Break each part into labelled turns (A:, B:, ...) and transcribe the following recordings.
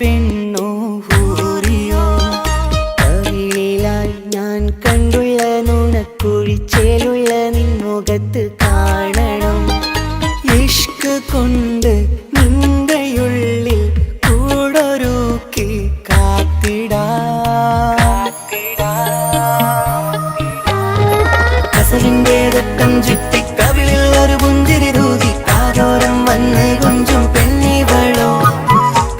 A: പെണ്ണോ ഹൂറിയോ കവിളിലായി ഞാൻ കണ്ടുള്ള നുണക്കുഴിച്ചേലുള്ള നിൻമുഖത്ത് കാണണം ഇഷ്ക് കൊണ്ട് നിന്റെയുള്ളിൽ കൂടൊരുക്കി കസവിന്റെ രക്തം ചുറ്റി കവിളിൽ ഒരു പുഞ്ചിരി തൂകി കാതോരം വന്ന് കൊഞ്ചും പെണ്ണിവളോ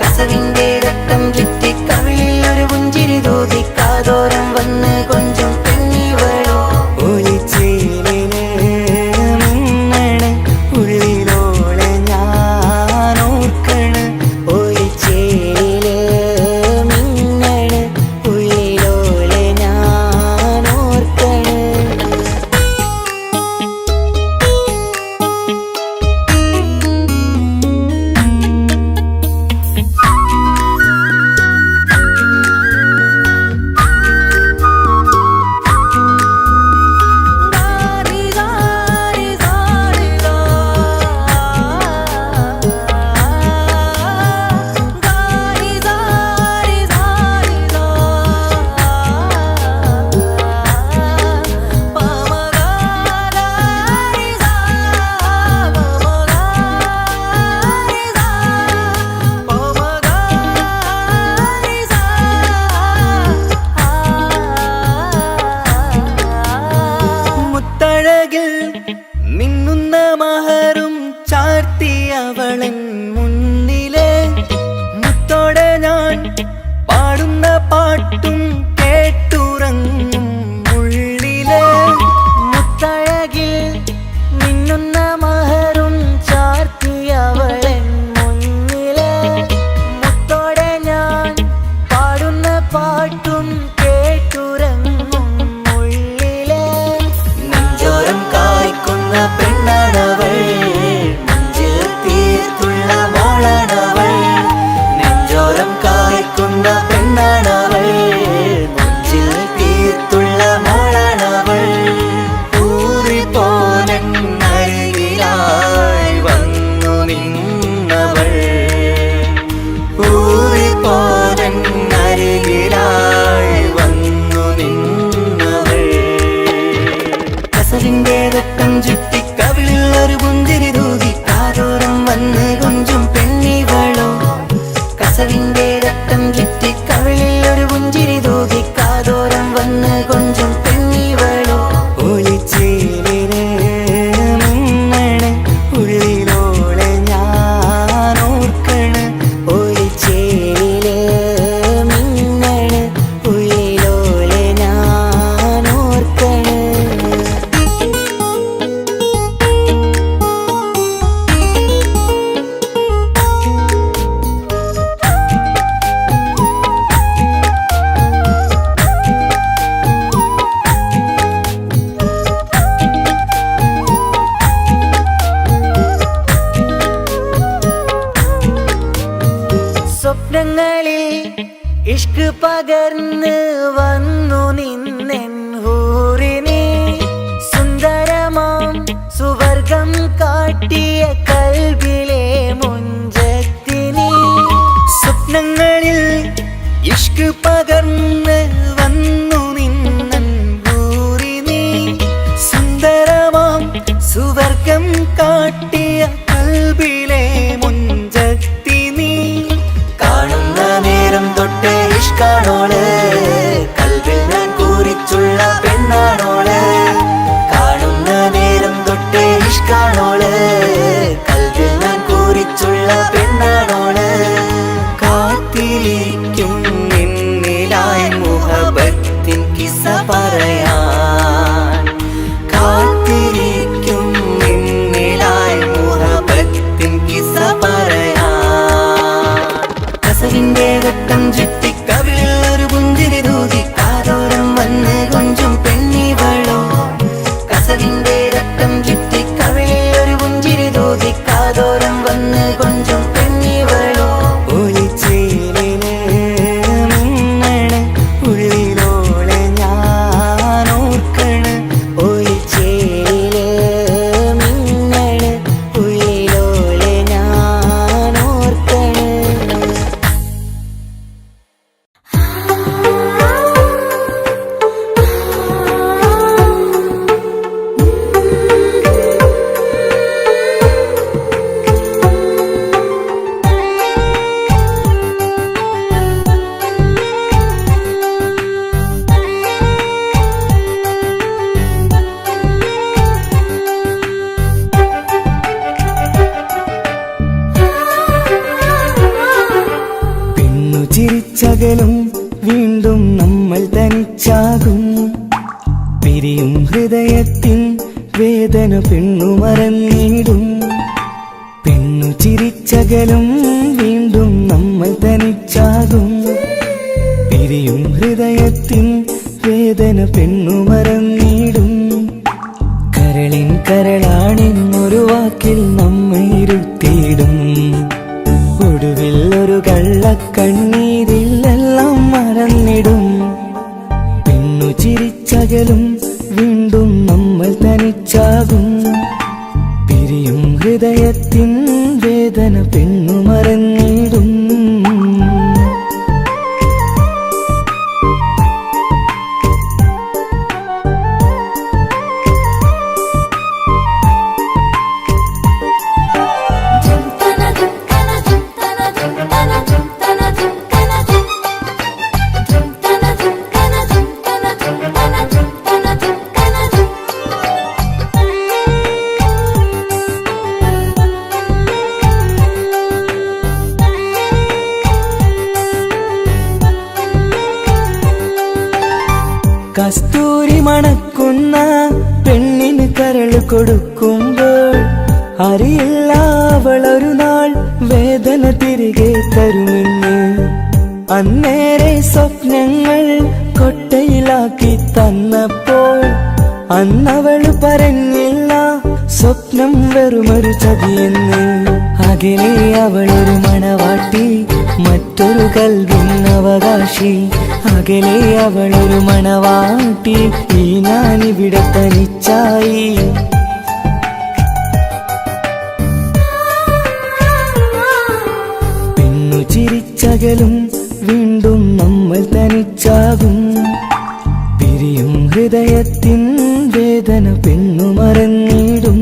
A: കസവിന്റെ രക്തം ചുറ്റി കവിളിൽ ഒരു പുഞ്ചിരി തൂകി കാതോരം വന്ന് കൊഞ്ചും പെണ്ണിവളോ ഒളിച്ചേലിന് മിന്നണ് ഉള്ളിലോളെ ഞാൻ ഓർക്കണ് ഒളിച്ചേലില് മിന്നണ് ഉള്ളിലോളെ ഞാൻ ഓർക്കണ് മിന്നുന്ന മഹറും ചാർത്തിയവളൻ മുന്നിലെ മുത്തോടെ ഞാൻ പാടുന്ന പാട്ടും കേട്ടുറങ്ങും ഉള്ളിലെ മുത്തഴകിൽ മിന്നുന്ന മഹറും ചാർത്തിയവളൻ മുന്നിലെ മുത്തോടെ ഞാൻ പാടുന്ന പാട്ടും കേട്ടുറങ്ങും ഉള്ളിലെ നെഞ്ചോരം കായ്ക്കുന്ന പെണ്ണാണവൾ നെഞ്ചിൽ തീർത്തുള്ള മോളാണവൾ നെഞ്ചോരം കായ്ക്കുന്ന പെണ്ണാണവൾ നെഞ്ചിൽ തീർത്തുള്ള മോളാണവൾ ഊറിപ്പോലരികിലായി വന്നു നിന്നവൾ ഊറിപ്പോലരികിലായി വന്നു നിന്നവൾ കസവിന്റെ രക്തം ചുറ്റി കവിളിൽ ഒരു പുഞ്ചിരി തൂകി കാതോരം വന്ന് കൊഞ്ചും പെണ്ണിവളോ കസവിന്റെ രക്തം ചുറ്റി കവിളിൽ ഒരു പുഞ്ചിരി തൂകി കാതോരം വന്ന് കൊഞ്ചും പെണ്ണിവളോ ഒളിച്ചേലിന് മിന്നണ് ഉള്ളിലോളെ ഞാൻ ഓർക്കണ് ഒളിച്ചേലില് മിന്നണ് ഉള്ളിലോളെ ഞാൻ ഓർക്കണ് സ്വപ്നങ്ങളിൽ ഇഷ്ക് പകർന്ന് വന്നു നിന്നെൻ ഹൂറിനെ സുന്ദരമാം സുവർഗം കാട്ടിയ കൽബിലെ മുഞ്ചത്തിനെ സ്വപ്നങ്ങളിൽ ഇഷ്ക് പകർന്ന് വന്നു നിന്നെൻ ഹൂറിനെ സുന്ദരമാം സുവർഗം കാട്ടിയ കൽബിലെ മുഞ്ചത്തിനെ കാണുന്ന നേരം തൊട്ട് ഇഷ്കാണോള് കൽവിൽ ഞാൻ കൂറിച്ചുള്ള പെണ്ണാണോള് കാണുന്ന നേരം തൊട്ട് ഇഷ്കാണോള് കൽവിൽ ഞാൻ കൂറിച്ചുള്ള പെണ്ണാണോള് കാത്തിരിക്കും നിന്നിലായി മുഹബത്തിൻ കിസ്സ പറയാൻ കാത്തിരിക്കും നിന്നിലായി മുഹബത്തിൻ കിസ്സ പറയാൻ കസവിന്റെ രക്തം ചുറ്റി കവിളിൽ ഒരു പുഞ്ചിരി തൂകി കാതോരം വന്ന് കൊഞ്ചും പെണ്ണിവളോ കസവിന്റെ രക്തം ചുറ്റി കവിളിൽ ഒരു പുഞ്ചിരി തൂകി കാതോരം വന്ന് കൊഞ്ചും പെണ്ണിവളോ ഒളിച്ചേലിന് മിന്നണ് ഉള്ളിലോളെ ഞാൻ ഓർക്കണ് ഒളിച്ചേലില് മിന്നണ് ഉള്ളിലോളെ ഞാൻ ഓർക്കണ് ചിരിച്ചകലും വീണ്ടും നമ്മൾ തനിച്ചാകും. പിരിയും ഹൃദയത്തിൻ വേദന പെണ്ണു മറന്നിടും. പെണ്ണു ചിരിച്ചകലും വീണ്ടും നമ്മൾ തനിച്ചാകും. പിരിയും ഹൃദയത്തിൻ വേദന പെണ്ണു മറന്നിടും. കരളിൻ കരളാണെന്നൊരു വാക്കിൽ നമ്മെ ഇരുത്തിയിടും. ഒടുവിൽ ഒരു കള്ളക്കണ്ണീരിലെല്ലാം മറന്നിടും. പെണ്ണു ചിരിച്ചകലും വീണ്ടും നമ്മൾ തനിച്ചാകും. പിരിയും ഹൃദയത്തിൻ വേദന പെണ്ണു മറന്നിടും. കസ്തൂരി മണക്കുന്ന പെണ്ണിന് കരൾ കൊടുക്കുമ്പോൾ അറിയില്ല അവളൊരു നാൾ വേദന തിരികെ തരുമെന്ന്. അന്നേരെ സ്വപ്നങ്ങൾ കൊട്ടയിലാക്കി തന്നപ്പോൾ അന്നവൾ പറഞ്ഞില്ല സ്വപ്നം വെറുമൊരു ചതിയെന്ന്. അകലെ അവളൊരു മണവാട്ടി, മറ്റൊരു കൽവിൻ അവകാശി. അകലെ അവളൊരു മണവാട്ടി, ഈ ഞാനിവിടെ തനിച്ചായി. പെണ്ണു ചിരിച്ചകലും വീണ്ടും നമ്മൾ തനിച്ചാകും. പിരിയും ഹൃദയത്തിൻ വേദന പെണ്ണു മറന്നിടും.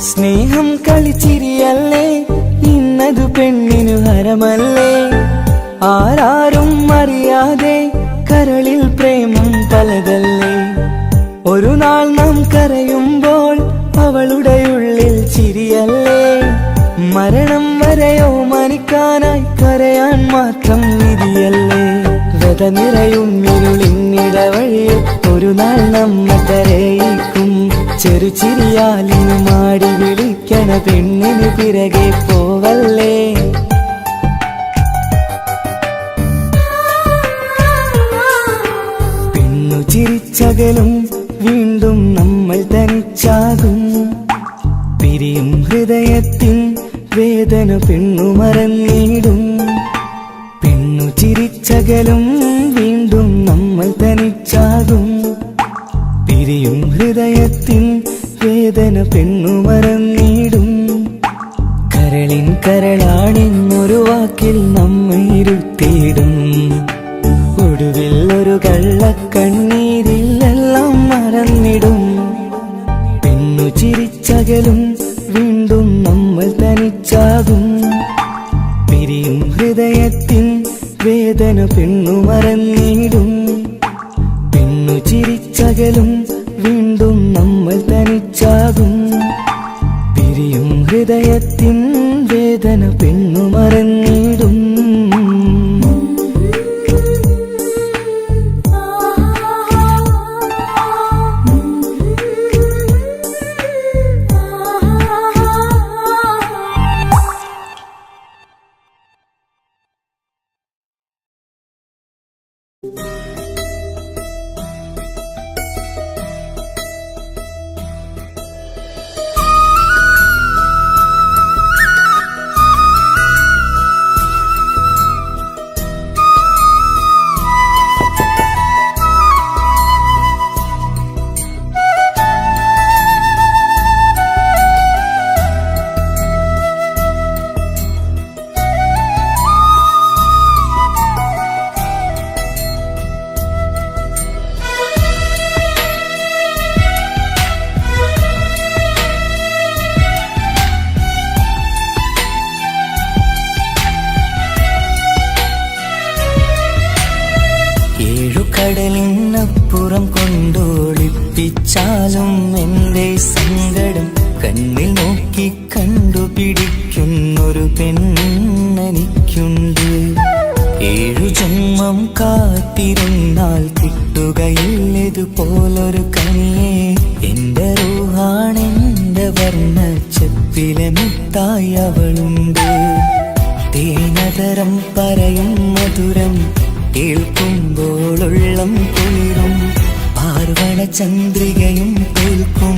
A: സ്നേഹം കളിച്ചിരിയല്ലേ, ഇന്നതു പെണ്ണിനു ഹരമല്ലേ. ആരാരും അറിയാതെ കരളിൽ പ്രേമം പലതല്ലേ. ഒരു നാൾ നാം കരയുമ്പോൾ അവളുടെ ഉള്ളിൽ ചിരിയല്ലേ. മരണം വരെയോ മനിക്കാനായി കരയാൻ മാത്രം വിധിയല്ലേ. വ്യത നിറയും ഇരുളിന്നിടവഴിയിൽ ഒരു നാൾ നമ്മെ കരയിക്കും. ചെറുചിരിയാലിനു മാടി വിളിക്കണ പെണ്ണിന് പിറകെ പോവല്ലേ. പെണ്ണു ചിരിച്ചകലും വീണ്ടും നമ്മൾ തനിച്ചാകും. പിരിയും ഹൃദയത്തിൻ വേദന പെണ്ണു മറന്നിടും. പെണ്ണു ചിരിച്ചകലും വീണ്ടും നമ്മൾ തനിച്ചാകും. പിരിയും ഹൃദയത്തിൻ വേദന പെണ്ണു മറന്നിടും. കരളിൻ കരളാണെന്നൊരു വാക്കിൽ നമ്മെ ഇരുത്തിയിടും. ഒടുവിൽ ഒരു കള്ളക്കണ്ണീരിലെല്ലാം മറന്നിടും. പെണ്ണു ചിരിച്ചകലും വീണ്ടും നമ്മൾ തനിച്ചാകും. പിരിയും ഹൃദയത്തിൻ വേദന പെണ്ണു മറന്നിടും. പെണ്ണു ചിരിച്ചകലും വീണ്ടും നമ്മൾ തനിച്ചാകും. പിരിയും ഹൃദയത്തിൻ വേദന പെണ്ണു മറന്നിടും. നോക്കി കണ്ടുപിടിക്കുന്നൊരു പെണ്ണെനിക്കുണ്ട്. 7 ജന്മം കാത്തിരുന്നാൽ കിട്ടുകയില്ലതുപോലൊരു കനിയെ. എന്റെ റൂഹാണെന്റെ വർണ്ണച്ചപ്പിലെ മുത്തായി അവളുണ്ട്. തേനതരം പറയും മധുരം കേൾക്കുമ്പോളുള്ളം കുളിരും. പാർവണ ചന്ദ്രികയും കേൾക്കും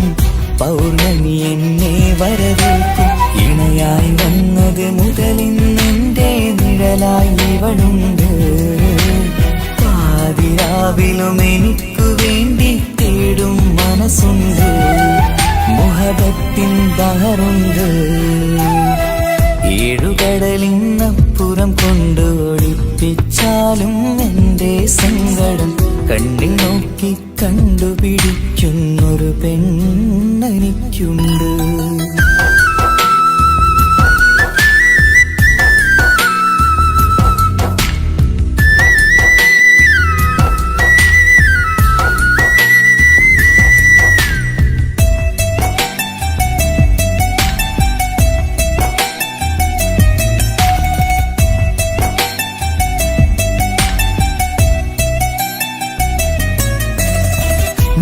A: പൗർണമി എന്നെ വരവേൽക്കും. ഇണയായി വന്നത് മുതലിന്നെന്റെ നിഴലായി ഇവളുണ്ട്. പാതിരാവിലും എനിക്കു വേണ്ടി തേടും മനസ്സുണ്ട്. മുഹബത്തിൻ ബഹറുണ്ട്. 7 കടലിനപ്പുറം കൊണ്ട് ഒളിപ്പിച്ചാലും എന്റെ സങ്കടം കണ്ണിൽ നോക്കി കണ്ടുപിടിക്കുന്നൊരു പെണ്ണെനിക്കുണ്ട്.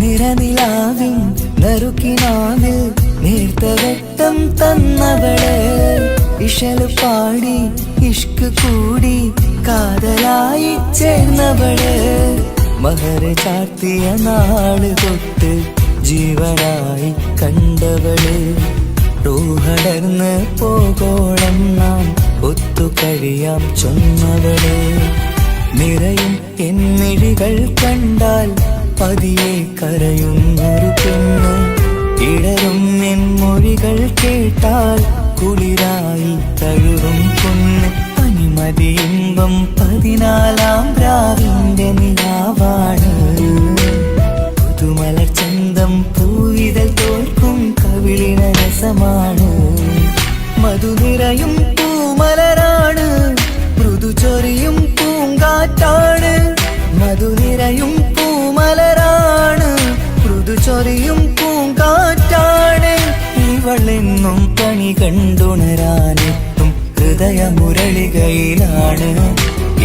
A: നിറനിലാവിൻ നറുക്കിനാവിൽ നേർത്ത വെട്ടം തന്നവള്. ഇശല് പാടി ഇഷ്ക് കൂടി കാതലായി ചേർന്നവള്. മഹർ ചാർത്തിയ നാള് തൊട്ട് ജീവനായി കണ്ടവള്. റൂഹടർന്ന് പോകോളം നാം ഒത്തു കഴിയാം ചൊന്നവള്. നിറയും എന്നിഴികൾ കണ്ടാൽ പതിയെ കരയുന്നൊരു പെണ്ണ്. ഇടറും എൻ മൊഴികൾ കേട്ടാൽ കുളിരായി തഴുകും പൊന്ന്. പനിമതി ഇമ്പം 14-ാം രാവിന്റെ നിലാവാണ്. പുതുമലർ ചന്തം പൂവിതൽ തോൽക്കും കവിളിന രസമാണ്. മധുനിറയും പൂമലരാണ്. മൃദു ചൊരിയും പൂങ്കാറ്റാണ്. മധുനിറയും പൂമലരാണ്. മൃദു ചൊരിയും പൂങ്കാറ്റാണ്. ഇവളെന്നും കണി കണ്ടുണരാനെത്തും ഹൃദയമുരളികയിലാണ്.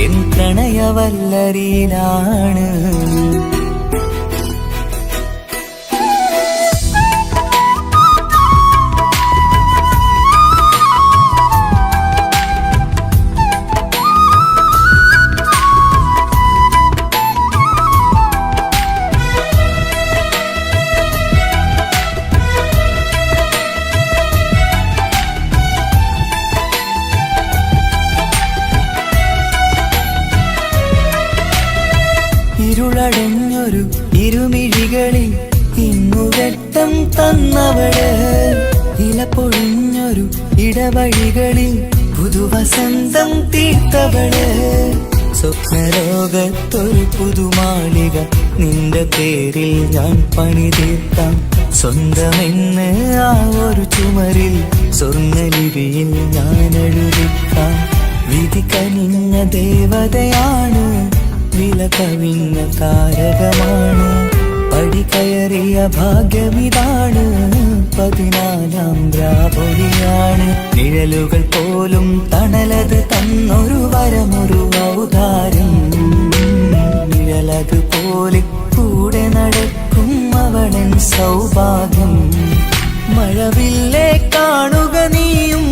A: എൻ പ്രണയവല്ലരിയിലാണ്. ഇരുളടഞ്ഞൊരു ഇരുമിഴികളിൽ ഇന്നു വെട്ടം തന്നവള്. ഇല പൊഴിഞ്ഞൊരു ഇടവഴികളിൽ പുതുവസന്തം തീർത്തവള്. സ്വപ്നലോകത്തൊരു പുതുമാളിക നിന്റെ പേരിൽ ഞാൻ പണി തീർക്കാം. സ്വന്തമെന്ന് ആ ഒരു ചുമരിൽ സ്വർണ്ണലിപിയിൽ ഞാൻ എഴുതിക്കാം. വിധി കനിഞ്ഞ ദേവതയാണ്. വില കവിഞ്ഞ താരകമാണ്. പടി കയറിയ ഭാഗ്യമിതാണ്. 14-ാം രാപൊലിയാണ്. നിഴലുകൾ പോലും തണലത് തന്നൊരു വരമൊരു ഔദാര്യം. നിഴലത് പോലെ കൂടെ നടക്കും അവളൻ സൗഭാഗ്യം. മഴവില്ലേ കാണുക നീയും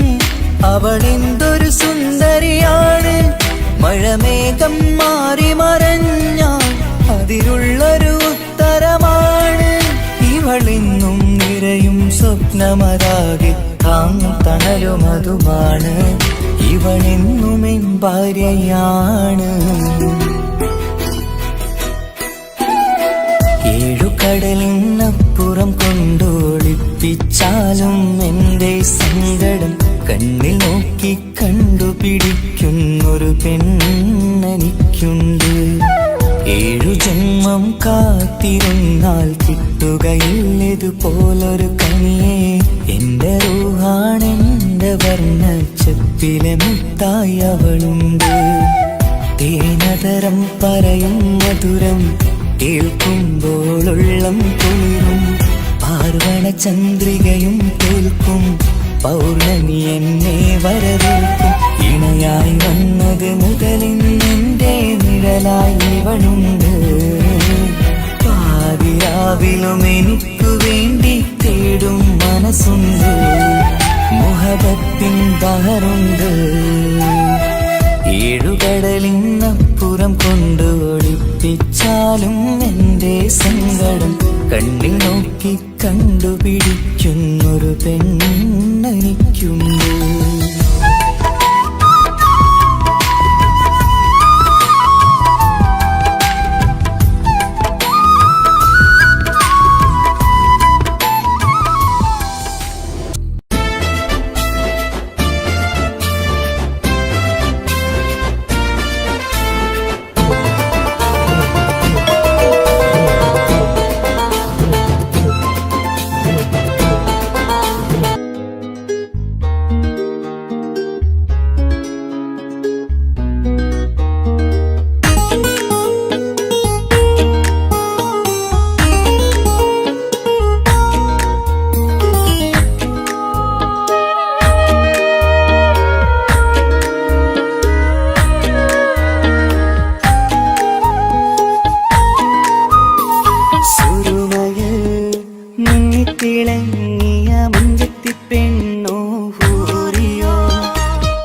A: അവളെന്തൊരു സുന്ദരിയാണ്. മഴമേഘം മാറി മറഞ്ഞാൽ അതിലുള്ളൊരു ഉത്തരമാണ്. ഇവളിന്നും നിറയും സ്വപ്നമതാകെ താങ്ങും തണലുമതുമാണ്. ഇവളെന്നും എൻ ഭാര്യയാണ്. 7 കടലിനപ്പുറം കൊണ്ടൊളിപ്പിച്ചാലും എന്റെ സങ്കടം കണ്ണിൽ നോക്കി കണ്ടുപിടിക്കുന്നൊരു പെണ്ണെനിക്കുണ്ട്. 7 ജന്മം കാത്തിരുന്നാൽ കിട്ടുകയില്ലതുപോലൊരു കനിയെ. എന്റെ റൂഹാണെന്റെ വർണ്ണച്ചപ്പിലെ മുത്തായി അവളുണ്ട്. തേനതരം പറയും മധുരം കേൾക്കുമ്പോളുള്ളം കുളിരും. പാർവണ ചന്ദ്രികയും തോൽക്കും, പൗർണമി എന്നെ വരവേൽക്കും. ഇണയായി വന്നത് മുതലിന്നെന്റെ നിഴലായി ഇവളുണ്ട്. പാതിരാവിലും എനിക്കു വേണ്ടി തേടും മനസ്സുണ്ട്, മുഹബത്തിൻ ബഹറുണ്ട്. ഏഴുകടലിനപ്പുറം കൊണ്ട് ഒളിപ്പിച്ചാലും എന്റെ സങ്കടം കണ്ണിൽ നോക്കി കണ്ടുപിടിക്കുന്നൊരു പെണ്ണെനിക്കുണ്ട്. തിളങ്ങിയ മുഞ്ചത്തി പെണ്ണോ ഹൂറിയോ,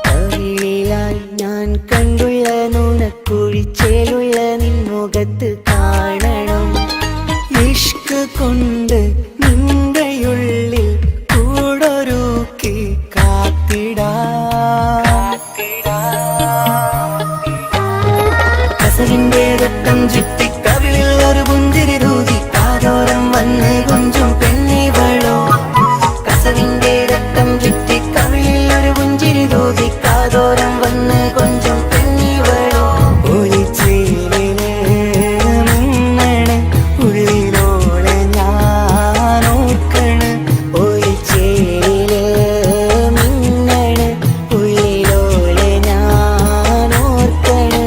A: കവിളിലായി ഞാൻ കണ്ടുള്ള നുണക്കുഴിച്ചേലുള്ള നിൻമുഖത്ത് കാണണം. ഇഷ്ക് കൊണ്ട് നിന്റെയുള്ളിൽ കൂടൊരുക്കി കസവിന്റെ രക്തം ചുറ്റി കവിളിൽ ഒരു പുഞ്ചിരി തൂകി കാതോരം വന്ന് കൊഞ്ചും പെണ്ണിവളോ. കസവിന്റെ രക്തം ചുറ്റി കവിളിൽ ഒരു പുഞ്ചിരി തൂകി കാതോരം വന്ന് കൊഞ്ചും പെണ്ണിവളോ. ഒളിച്ചേലിന് മിന്നണ് ഉള്ളിലോളെ ഞാനോർക്കണ്, ഒളിച്ചേലില് മിന്നണ് ഉള്ളിലോളെ ഞാനോർക്കണ്.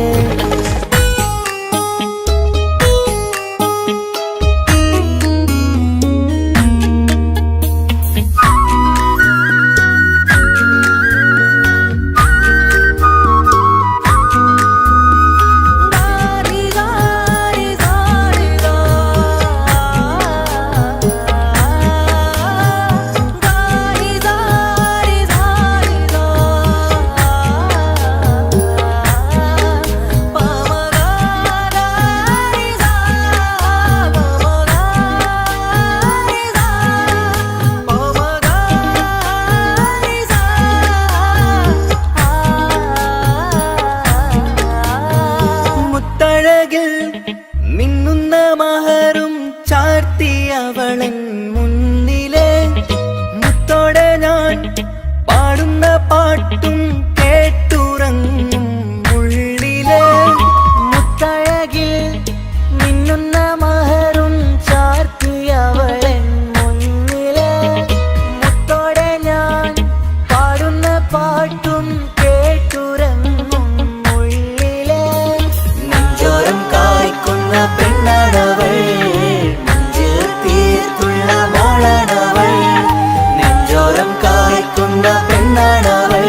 A: മിന്നുന്ന മഹറും ചാർത്തിയവളൻ മുന്നിലെ മുത്തോടെ ഞാൻ പാടുന്ന പാട്ടും കേട്ടുറങ്ങും ഉള്ളിലെ. മുത്തഴകിൽ മിന്നുന്ന മഹറും ചാർത്തിയവളൻ മുന്നിലെ മുത്തോടെ ഞാൻ പാടുന്ന പാട്ടും കേട്ടുറങ്ങും ഉള്ളിലെ. നെഞ്ചോരം കായ്ക്കുന്ന പെണ്ണാടവൾ, നെഞ്ചിൽ തീർത്തുള്ള മോളാണവൾ. നെഞ്ചോരം കായ്ക്കുന്ന പെണ്ണാടവൾ,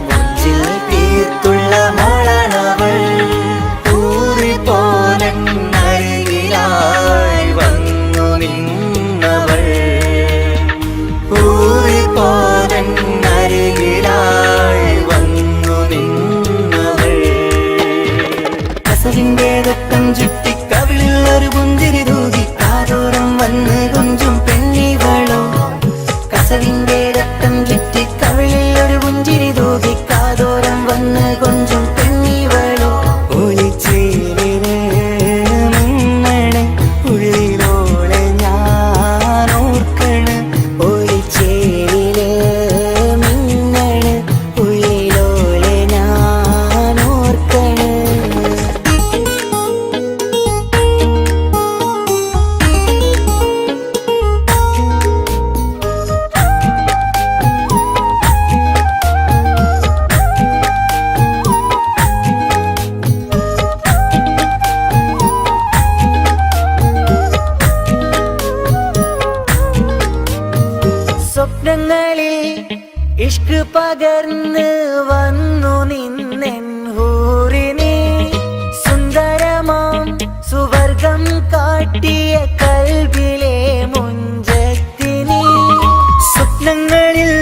A: നെഞ്ചിൽ തീർത്തുള്ള മോളാണവൾ. ഊറിപ്പോലരികിലായി വന്നു നിന്നവൾ, ഊറിപ്പോലരികിലായി വന്നു നിന്നവൾ. കസവിന്റെ രക്തം ചുറ്റി കവിളിൽ ഒരു പുഞ്ചിരി തൂകി കാതോരം വന്ന് കൊഞ്ചും പെണ്ണിവളോ. കസവിന്റെ രക്തം ചുറ്റി ഇഷ്ക് പകർന്ന് വന്നു നിന്നെൻ ഹൂറിനെ സുന്ദരമാം സുവർഗം കാട്ടിയ കൽബിലെ മുഞ്ചത്തിനെ സ്വപ്നങ്ങളിൽ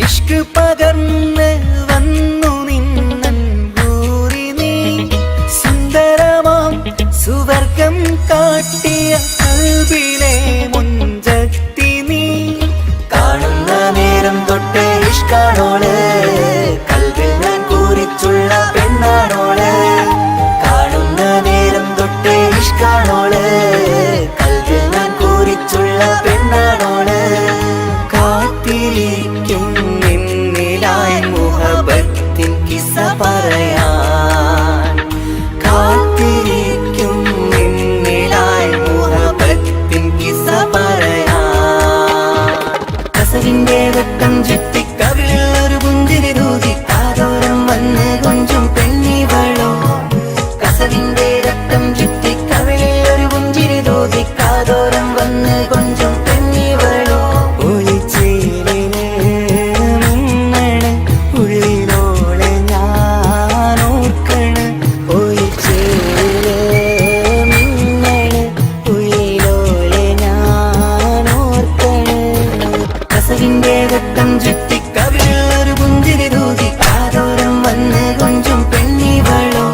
A: ഇഷ്ക് പകർന്ന് വന്നു നിന്നെൻ ഹൂറിനെ സുന്ദരമാം സുവർഗം കാട്ടിയ കൽബിലെ മുഞ്ചത്തിനെ കാണുന്ന നേരം തൊട്ട് ഇഷ്കാണോള് കൽബിൽ ഞാൻ കൂറിച്ചുള്ള പെണ്ണാണോള് കാണുന്ന നേരം തൊട്ട് ഇഷ്കാണോള് കൽബിൽ ഞാൻ കൂറിച്ചുള്ള പെണ്ണാണോള് കാത്തിരിക്കും നിന്നിലായി മുഹബത്തിൻ കിസ്സ പറയാൻ കാത്തിരിക്കും നിന്നിലായി മുഹബത്തിൻ കിസ്സ പറയാൻ കസവിന്റെ വെട്ടം ചുറ്റി കവിളിൽ ഒരു പുഞ്ചിരി തൂകി കാതോരം വന്ന് കൊഞ്ചും പെണ്ണിവളോ കസവിന്റെ രക്തം ചുറ്റി കവിളിൽ ഒരു പുഞ്ചിരി തൂകി കാതോരം വന്ന് കൊഞ്ചും പെണ്ണിവളോ ഒളിച്ചേലിന് മിന്നണ് ഉള്ളിലോളെ ഞാൻ ഓർക്കണ് ഒളിച്ചേലിന് മിന്നണ് ഉള്ളിലോളെ ഞാൻ ഓർക്കണ് കസവിന്റെ രക്തം ചുറ്റി കവിളിൽ ഒരു പുഞ്ചിരി തൂകി കാതോരം വന്ന് കൊഞ്ചും പെണ്ണിവളോ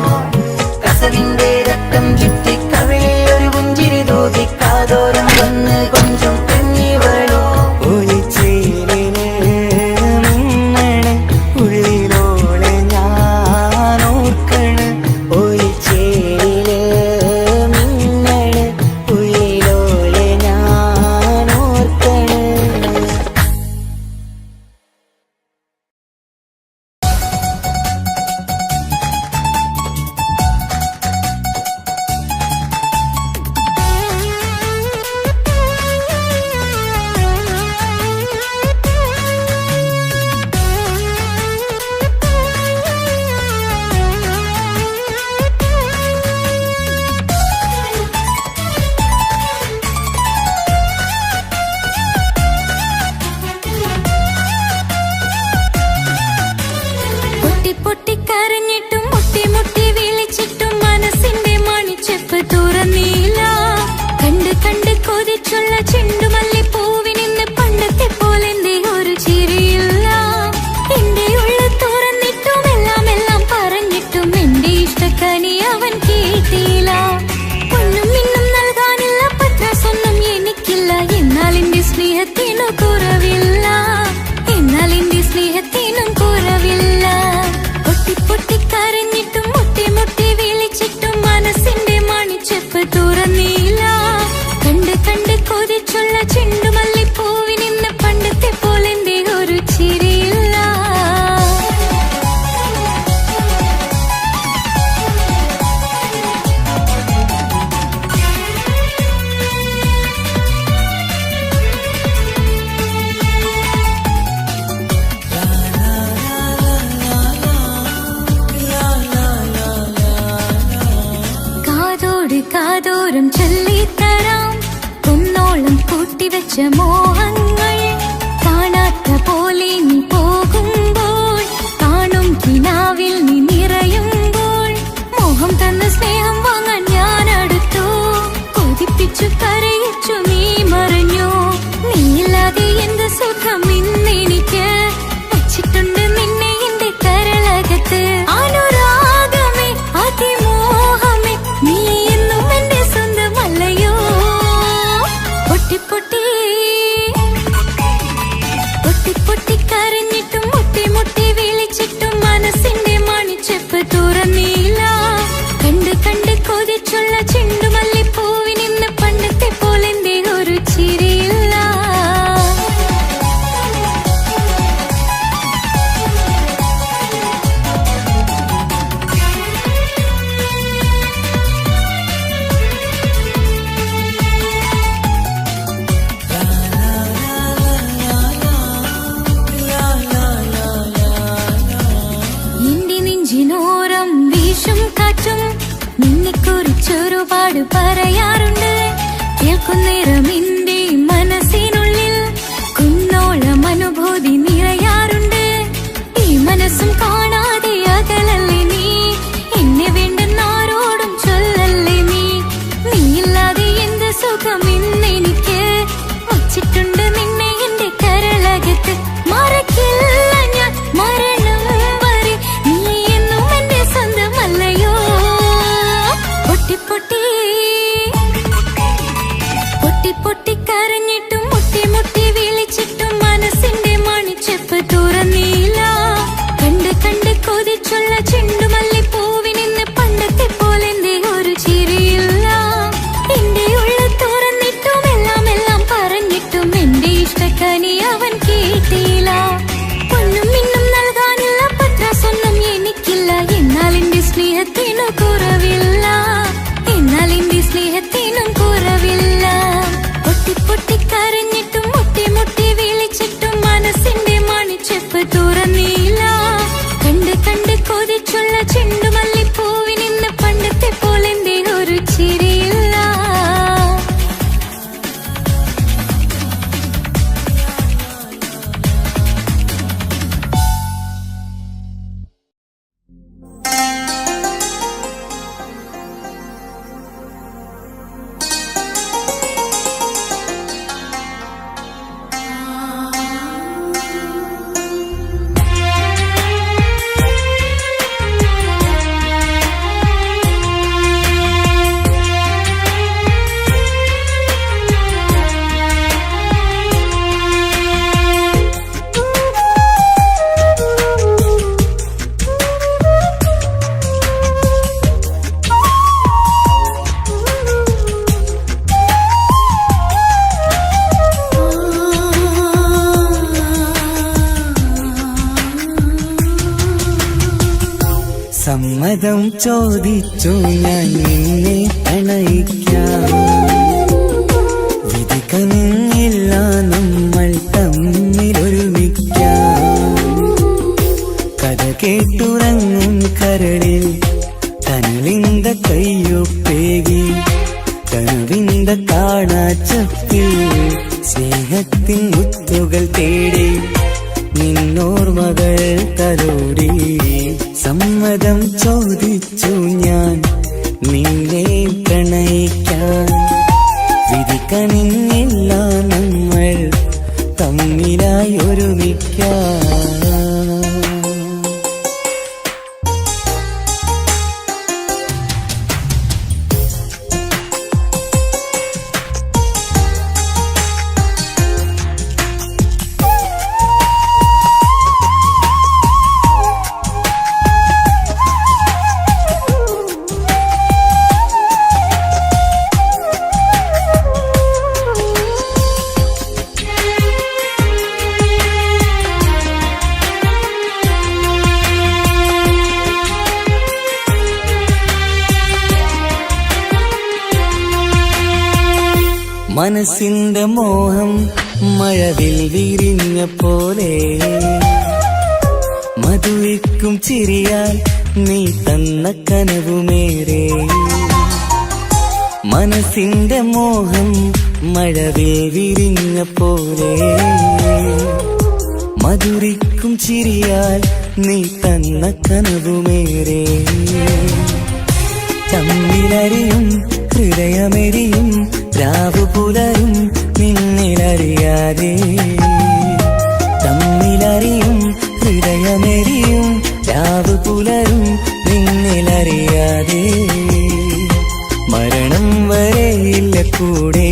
A: കസവിന്റെ രക്തം ചുറ്റി കവിളിൽ ഒരു പുഞ്ചിരി തൂകി കാതോരം വന്ന് കൊഞ്ചും പെണ്ണിവളോ ഒളിച്ചേലിന് മിന്നണ് ഉള്ളിലോളെ ഞാൻ ഓർക്കണ് ഒളിച്ചേലില് മിന്നണ് ഉള്ളിലോളെ ഞാൻ ഓർക്കണ്
B: പൊട്ടി പൊട്ടി കരഞ്ഞിട്ടും മുട്ടി മുട്ടി വിളിച്ചിട്ടും മനസ്സിന്റെ മണിച്ചെപ്പ് തുറന്നില്ല കണ്ട് കണ്ട് കൊതിച്ചുള്ള ചെണ്ടുമല്ലി പൂവിനിന്ന് പണ്ടത്തെ പോലെന്റെ ഒരു ചിരിയില്ല എന്റെ ഉള്ളു തുറന്നിട്ടും എല്ലാം എല്ലാം പറഞ്ഞിട്ടും എന്റെ ഇഷ്ടക്കനി അവൻ കേട്ടില്ല ഒന്നും ഇന്നും നൽകാനില്ല പത്രാസൊന്നും എനിക്കില്ല എന്നാൽ എന്റെ സ്നേഹത്തിനു കുറവില്ല എന്നാൽ എന്റെ സ്നേഹത്തിനും കുറവില്ല പൊട്ടി പൊട്ടി കരഞ്ഞിട്ടും മുട്ടി മുട്ടി വിളിച്ചിട്ടും മനസ്സിന്റെ മണിച്ചെപ്പ് തുറന്നില്ല കണ്ട് കണ്ട് കൊതിച്ചുള്ള ചെണ്ടുമല്ലി പൂവിനിന്ന് പണ്ടത്തെ പോലെന്റെ ഒരു ചിരിയില്ല കാതോട് കാതോരം ചൊല്ലിത്തരാം കുന്നോളം കൂട്ടിവെച്ച മോഹങ്ങൾ കാണാത്ത പോലെ നീ പോകുമ്പോൾ കാണും കിനാവിൽ നീ നിറയുമ്പോൾ മോഹം തന്ന സ്നേഹം വാങ്ങാൻ ഞാൻ അടുത്തു കൊതിപ്പിച്ചു കരയിച്ചു നീ മറഞ്ഞു നീയില്ലാതെ എന്ത് സുഖം ഇന്നെനിക്ക് വച്ചിട്ടുണ്ട് നിന്നെ എന്റെ കരളകത്ത് അനുരാഗമേ അതിമോഹമേ നീ എന്നും എന്റെ സ്വന്തമല്ലയോ പൊട്ടി പൊട്ടി പൊട്ടി പൊട്ടി കരഞ്ഞിട്ടും മുട്ടി മുട്ടി വിളിച്ചിട്ടും മനസ്സിന്റെ മണിച്ചെപ്പ് തുറന്നില്ല കണ്ട് കണ്ട് കൊതിച്ചുള്ള ചെണ്ടുമല്ലി പൂവിനിന്ന് പണ്ടത്തെ പോലെന്റെ ഒരു ചിരിയില്ല ഒരുപാട് പറയാറുണ്ട് കേൾക്കുന്നേരം എന്റെ മനസ്സിനുള്ളിൽ കുന്നോളം അനുഭൂതി തുറന്നീല. കണ്ട് കണ്ട് കൊതിച്ചുള്ള ചെണ്ടുമല്ലിപ്പൂവിനിന്ന് പണ്ടത്തെ പോലെന്തേ ഒരു ചിരിയില്ല.
A: സമ്മതം ചോദിച്ചു ഞാൻ നിന്നെ പ്രണയിക്കാം. വിധി കനിഞ്ഞില്ല നമ്മൾ തമ്മിലൊരുമിക്കാം. കഥ കേട്ടുറങ്ങും കരളിൽ കനലിന്ത കയ്യൊപ്പേകി കനവിന്ത കാണാച്ചപ്പിൽ സ്നേഹത്തിൻ മുത്തുകൾ തേടി നിന്നോർമകൾ തലോടി. സമ്മതം ചോദിച്ചു ഞാൻ നിന്നെ പ്രണയിക്കാൻ. വിധി കനിഞ്ഞില്ല നമ്മൾ തമ്മിലായി ഒരുമിക്കാം. മനസ്സിന്റെ മോഹം മഴവിൽ വിരിഞ്ഞ പോലെ മധുവിക്കും ചിരിയാൽ നീ തന്ന കനവുമേറെ. മനസ്സിന്റെ മോഹം മഴവിൽ വിരിഞ്ഞ പോലെ മധുരിക്കും ചിരിയാൽ നീ തന്ന കനവുമേറെ. തമ്മിലറിയും ഹൃദയമെരിയും രാവു പുലരും നിന്നിലറിയാതെ. തമ്മിലറിയും ഹൃദയമെരിയും രാവു പുലരും നിന്നിലറിയാതെ. മരണം വരെയില്ല കൂടെ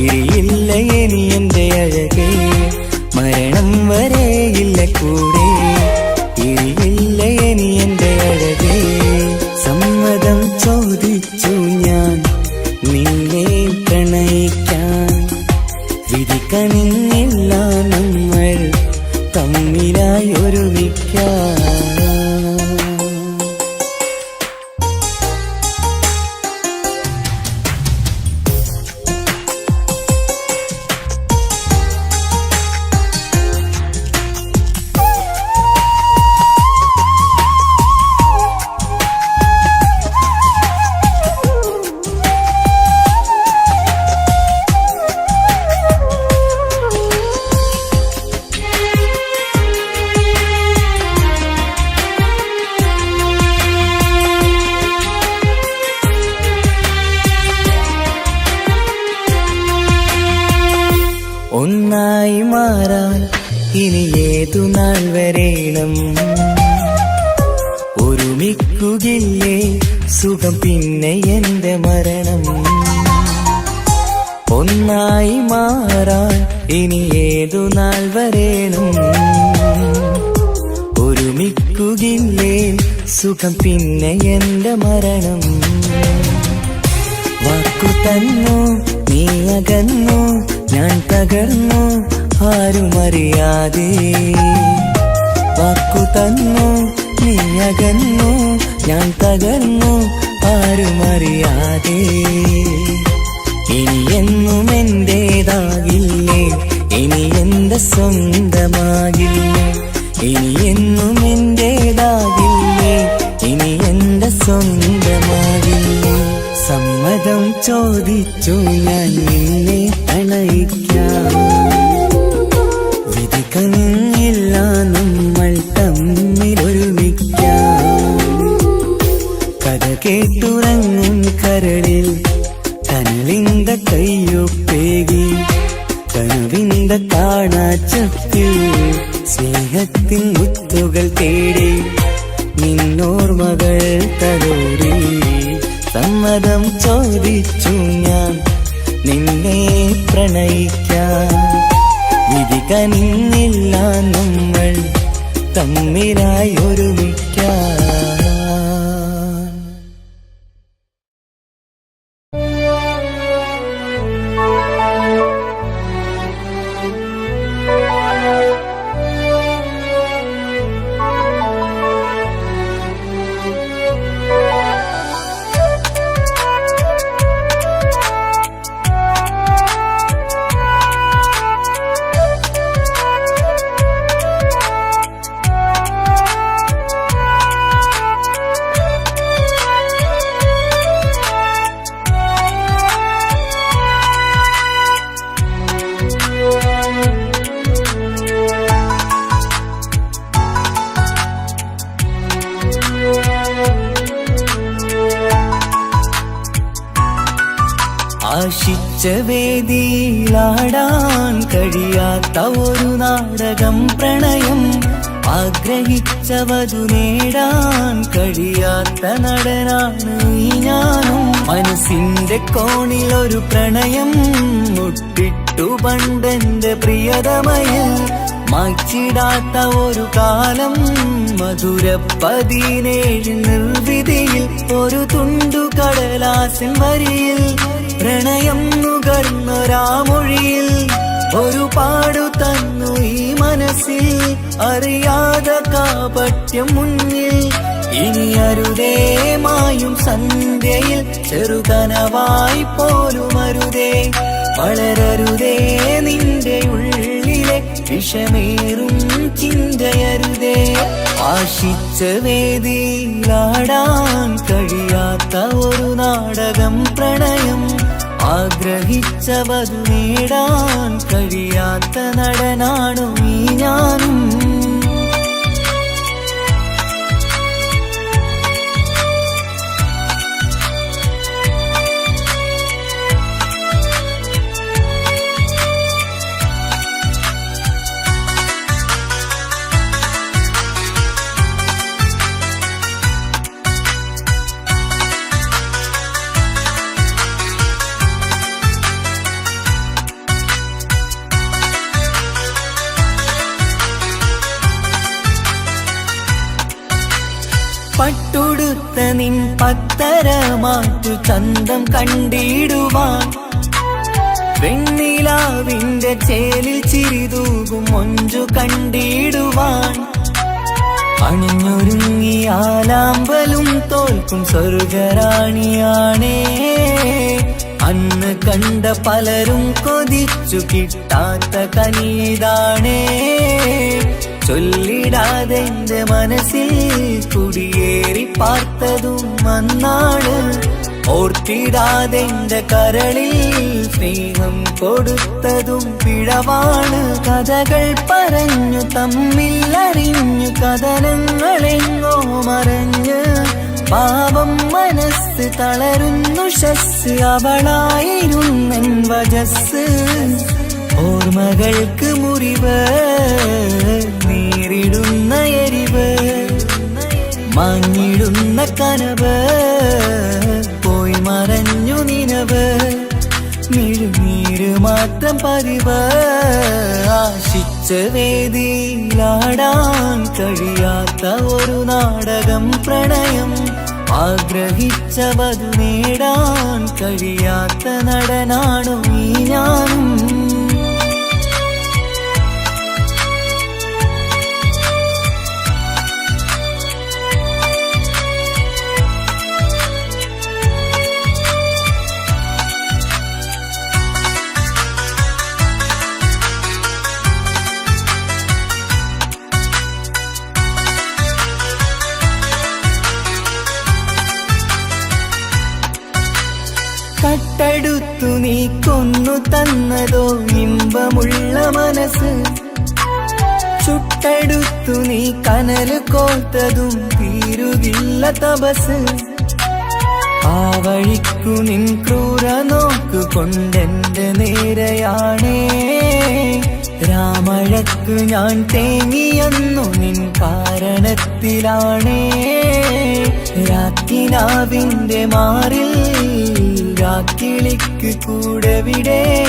A: ഇരിയില്ല ഇനി എന്റെ അഴകേ. മരണം വരെയില്ല കൂടെ ഇരിയില്ല ഇനി എന്റെ അഴകേ. സമ്മതം ചോദിച്ചു ഞാൻ നിന്നെ പ്രണയിക്കാൻ. വിധി കനിഞ്ഞില്ല നമ്മൾ തമ്മിലായി ഒരുമിക്കാം. ഒന്നായി മാറാൻ ഇനി ഏതു നാൾ വരേണം. ഒരുമിക്കുകയില്ലേ സുഖം പിന്നെ എന്റെ മരണം. ഒന്നായി മാറാൻ ഇനി ഏതു നാൾ വരേണം. ഒരുമിക്കുകയില്ലേ സുഖം പിന്നെ എന്റെ മരണം. വാക്കു തന്നു നീ അകന്നു ഞാൻ തകർന്നു ആരുമറിയാതെ. വാക്കു തന്നു നീ അകന്നു ഞാൻ തകർന്നു ആരുമറിയാതെ. ഇനി എന്നും എന്റേതാകില്ലേ ഇനി എന്റെ സ്വന്തമാകില്ലേ. സ്നേഹത്തിൻ മുത്തുകൾ തേടി നിന്നോർമകൾ തലോടി സമ്മതം ചോദിച്ചു ഞാൻ നിന്നെ പ്രണയിക്കാൻ. വിധി കനിഞ്ഞില്ല നമ്മൾ തമ്മിലായി ഒരുമിക്കാൻ. ആശിച്ച വേദിയിലാടാൻ കഴിയാത്ത ഒരു നാടകം പ്രണയം. ആഗ്രഹിച്ചവതു നേടാൻ കഴിയാത്ത നടനാണ് ഈ ഞാനും. മനസ്സിന്റെ കോണിലൊരു പ്രണയം മുട്ടിട്ടു പണ്ടെന്റെ പ്രിയതമയിൽ. മായ്ച്ചിടാത്ത ഒരു കാലം മധുര 17 നിർവിധിയിൽ. ഒരു തുണ്ടു കടലാസിൻ വരിയിൽ പ്രണയം നുകർന്നൊരാമൊഴിയിൽ. ഒരു പാടു തന്നു ഈ മനസ്സിൽ അറിയാതെ കാപട്യം മുന്നിൽ. ഇനി അരുതേ മായും സന്ധ്യയിൽ ചെറുകനവായി പോലും അരുതേ. വളരരുതേ നിന്റെ ഉള്ളിലെ വിഷമേറും ചിന്തയരുതേ. ആശിച്ച വേദിയിലാടാൻ കഴിയാത്ത ഒരു നാടകം പ്രണയം. ആഗ്രഹിച്ചവതു നേടാൻ കഴിയാത്ത നടനാണു ഈ ഞാനും. പട്ടുടുത്ത നിൻ പത്തര മാറ്റു ചന്തം കണ്ടിടുവാൻ. വെണ്ണിലാവിന്റെ ചേലിൽ ചിരിതൂകും മൊഞ്ചു കണ്ടിടുവാൻ. അണിഞ്ഞൊരുങ്ങിയാലാമ്പലും തോൽക്കും സ്വർഗറാണിയാണേ. അന്ന് കണ്ട പലരും കൊതിച്ചു കിട്ടാത്ത കനീതാണേ. ചൊല്ലിടാതെ എന്റെ മനസ്സിൽ കുടിയേറി പാർത്തതും അന്നാണ്. ഓർത്തിടാതെ എന്റെ കരളിൽ സ്നേഹം കൊടുത്തതും പിഴവാണ്. കഥകൾ പറഞ്ഞു തമ്മിൽ അറിഞ്ഞു കഥനങ്ങളെങ്ങോ മറഞ്ഞ്. പാപം മനസ്സ് തളരുന്നു ശസ് അവളായിരുന്നൻ വജസ്. ഓർമ്മകൾക്ക് മുറിവ് നേരിടുന്ന എരിവ്. മാഞ്ഞിടുന്ന കനവ് പോയി മറഞ്ഞു നിനവ്. മിഴുനീര് മാത്രം പതിവ്. ആശിച്ച വേദിയിലാടാൻ കഴിയാത്ത ഒരു നാടകം പ്രണയം. ആഗ്രഹിച്ചവതു നേടാൻ കഴിയാത്ത നടനാണു ഈ ഞാനും. കട്ടെടുത്തു നീ കൊന്നു തന്നതോ ഇമ്പമുള്ള മനസ്സ്. ചുട്ടെടുത്തു നീ കനല് കോർത്തതും തീരുകില്ല തപസ്. ആ വഴിക്കു നിൻ ക്രൂര നോക്കു കൊണ്ടെന്റെ നേരെയാണേ. രാമഴക്ക് ഞാൻ തേങ്ങിയെന്നു നിൻ കാരണത്തിലാണേ. രാത്തിനാവിന്റെ മാറിൽ രാക്കിളിക്ക് കൂടെവിടെ.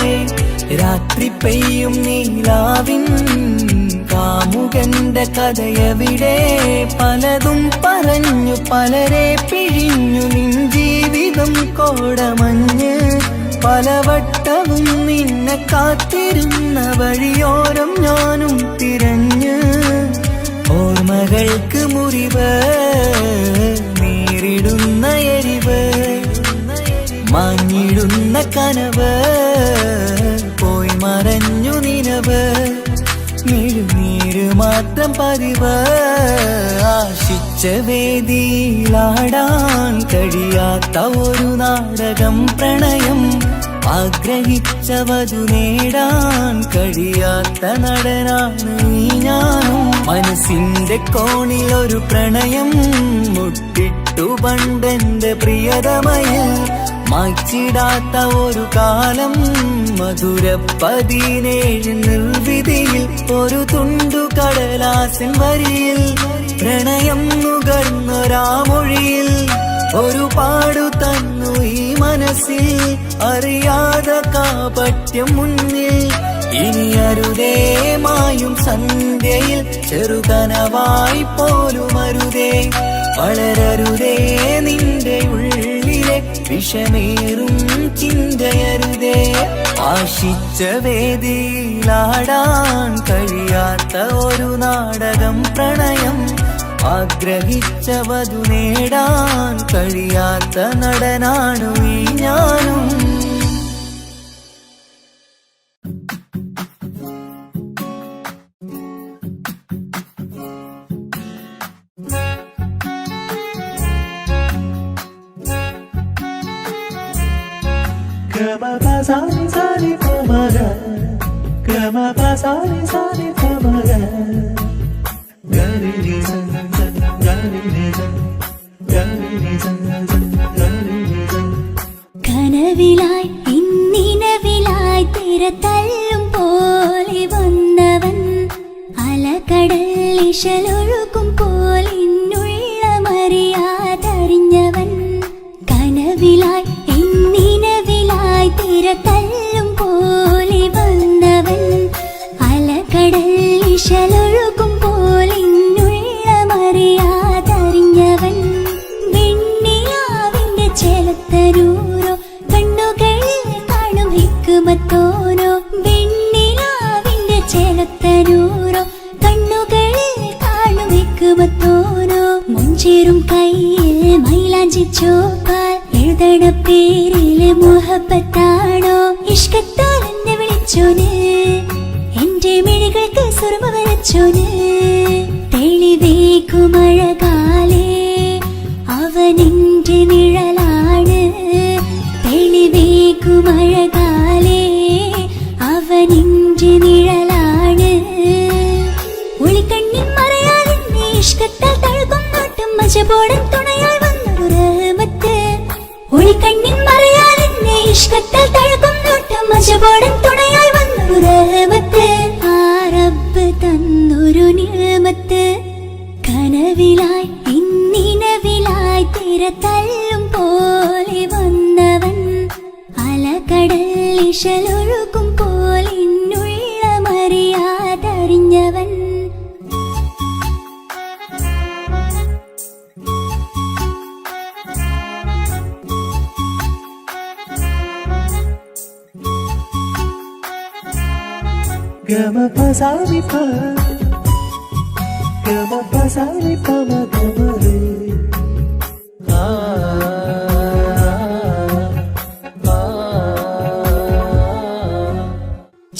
A: രാത്രി പെയ്യും നീലാവിൻ കാമുകന്റെ കഥയവിടെ. പലതും പറഞ്ഞു പലരെ പിഴിഞ്ഞു നിൻ ജീവിതം കോടമഞ്ഞ്. പലവട്ടവും നിന്നെ കാത്തിരുന്ന വഴിയോരം ഞാനും തിരഞ്ഞ്. ഓർമ്മകൾക്ക് മുറിവ് നേരിടുന്ന എരിവ് മാഞ്ഞിടുന്ന കനവ് പോയി മറഞ്ഞു നിനവ്. നീര് മാത്രം പതിവ്. ആശിച്ച വേദിയിലാടാൻ കഴിയാത്ത ഒരു നാടകം പ്രണയം. ആഗ്രഹിച്ച വധു നേടാൻ കഴിയാത്ത നടനാണ് ഈ ഞാനും. മനസ്സിന്റെ കോണിൽ ഒരു പ്രണയം മുട്ടിട്ടു പണ്ടെന്റെ പ്രിയതമയിൽ. മായ്ച്ചിടാത്ത ഒരു കാലം മധുര 17 നിർവിധിയിൽ. ഒരു തുണ്ടു കടലാസിൻ വരിയിൽ പ്രണയം നുകർന്നൊരാമൊഴിയിൽ. ഒരു പാടു തന്നു ഈ മനസ്സിൽ അറിയാതെ കാപട്യം മുന്നിൽ. ഇനി അരുതേ മായും സന്ധ്യയിൽ ചെറുകനവായി പോലും അരുതേ. വളരരുതേ നിന്റെ ഉള്ളിലെ വിഷമേറും ചിന്തയരുതേ. ആശിച്ച വേദിയിലാടാൻ കഴിയാത്ത ഒരു നാടകം പ്രണയം. ആഗ്രഹിച്ച വധു നേടാൻ കഴിയാത്ത നടനാണു ഈ ഞാനും.
B: കനവിലായി ഇന്നിനവിലായി തിരതല്ലും പോലെ വന്നവൻ. അലകടൽ ഇശലൊഴുകും പോലിന്നുള്ളമറിയാതറിഞ്ഞവൻ. കനവിലായി ഇന്നിനവിലായി തിരതല്ലും പോലെ വന്നവൻ. അലകടൽ ഇശലൊഴുകും പോലിന്നുള്ളമറിയാതറിഞ്ഞവൻ. വെണ്ണിലാവിന്റെ ചെലത്തരൂരോ കണ്ണുകളിൽ കാണും ഹിക്കുമത്തോനോ. വെണ്ണിലാവിന്റെ ചെലത്തരൂരോ കണ്ണുകളിൽ കാണും ഹിക്കുമത്തോനോ. മുഞ്ചേറും കയ്യിൽ മൈലാഞ്ചി ചോപ്പാൽ എഴുതണ പേരില് മുഹബത്താണോ. ഇഷ്കത്താൽ എന്നെ വിളിച്ചോന് എന്റെ മിഴികൾക്ക് സുറുമ വരച്ചോന്. തെളിവേക്കുമഴകാലേ അവനെന്റെ നിഴലാണ്. തെളിവേക്കുമഴകാലേ അവനെന്റെ നിഴലാണ്. ഒളിക്കണ്ണിൻ മറയാലെന്നെ ഇഷ്കത്താൽ തഴുകും നോട്ടും മജബോടൻ തുണയായി വന്നൊരു റഹ്മത്ത്. ഒളിക്കണ്ണിൻ മറയാലെന്നെ ഇഷ്കത്താൽ തഴുകും നോട്ടും മജബോടൻ തുണയായി വന്നൊരു റഹ്മത്ത്. ആ റബ്ബ് തന്നൊരു നിഅമത്ത്. കനവിലായി ഇന്നിനവിലായി തിരതല്ലും പോലെ വന്നവൻ. അലകടൽ ഇശലൊഴുകും പോലിന്നുള്ളമറിയാതറിഞ്ഞവൻ.
A: Gama pasani pa, gama pasani pa ma gama re.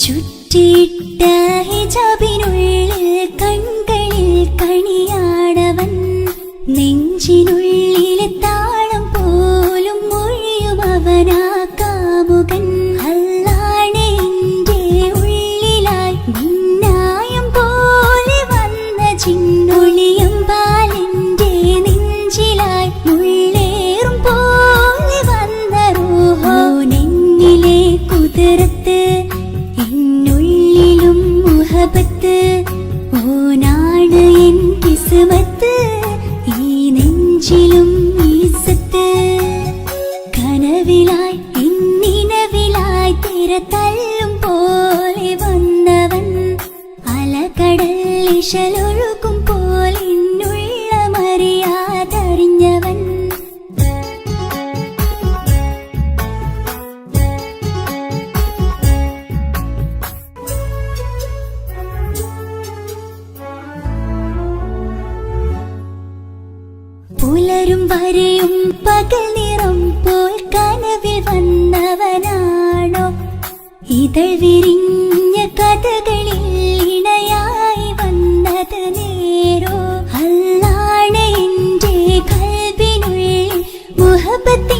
B: ചുറ്റിയിട്ട ഹിജാബിനുള്ളിൽ കൺകളിൽ കണിയാടവൻ. നെഞ്ചിനുള്ളിലെ താളം പോലും മൊഴിയും അവനാ കാമുകൻ. അല്ലാണെ എന്റെ ഉള്ളിലായി മിന്നായം പോലെ വന്ന ചിന്നൊളിയും പാലെ. ഇശലൊഴുക്കും പോലെന്നുള്ള മറിയാതറിഞ്ഞവൻ പുലരും വരെയും പകൽ നിറം പോൽ കനവിൽ വന്നവനാണോ ഇതൾ വിരിഞ്ഞ കഥകളിൽ ഇണയായി വന്നത് നേരോ അല്ലാണ് എന്റെ കൽബിനുള്ളിൽ മുഹബത്തിനൊരു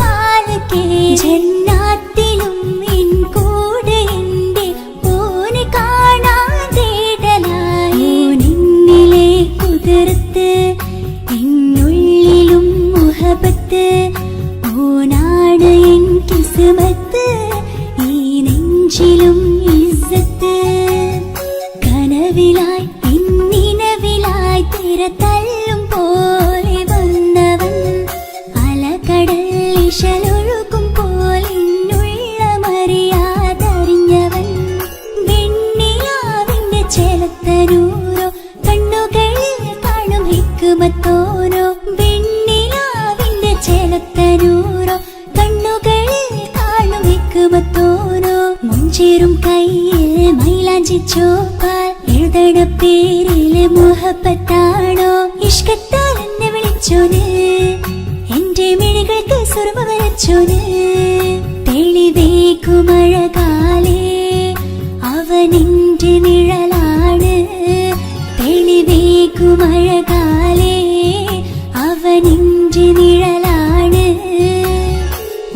B: മാലക്കേ ജന്നാത്തിലും എൻ കൂടെ എന്റെ ഓനെ കാണാൻ തേടലായി നിന്നിലെ കുതിർത്ത് എന്നുള്ളിലും മുഹബത്ത് ഓനാണ് എൻ കിസ്മത്ത് ഈ നെഞ്ചിലും ഇസ്സത്ത് കനവിലായി ഇന്നിനവിലായി തിരതല്ലും പോലെ വന്നവൻ അലകടൽ ഇശലൊഴുക്കും പോലെന്നുള്ള മറിയാതറിഞ്ഞവൻ വെണ്ണിലാവിന്റെ ചെലത്തനൂരോ കണ്ണുകളിൽ കാണും ഹിക്മത്തോരോ വെണ്ണിലാവിന്റെ ചെലത്തനൂരോ കണ്ണുകളിൽ കാണും ഹിക്മത്തോരോ മുഞ്ചേറും കയ്യിൽ മൈലാഞ്ചി ചോപ്പാൽ എഴുതണ പേരിലെ മുഹബത്താണോ ഇഷ്കത്താൽ എന്നെ വിളിച്ചോന് എന്റെ മിഴികൾക്ക് സുറുമ വരച്ചോന് തെളിവേക്കുമഴകാലേ അവനെന്റെ നിഴലാണ് തെളിവേക്കുമഴകാലേ അവനെന്റെ നിഴലാണ്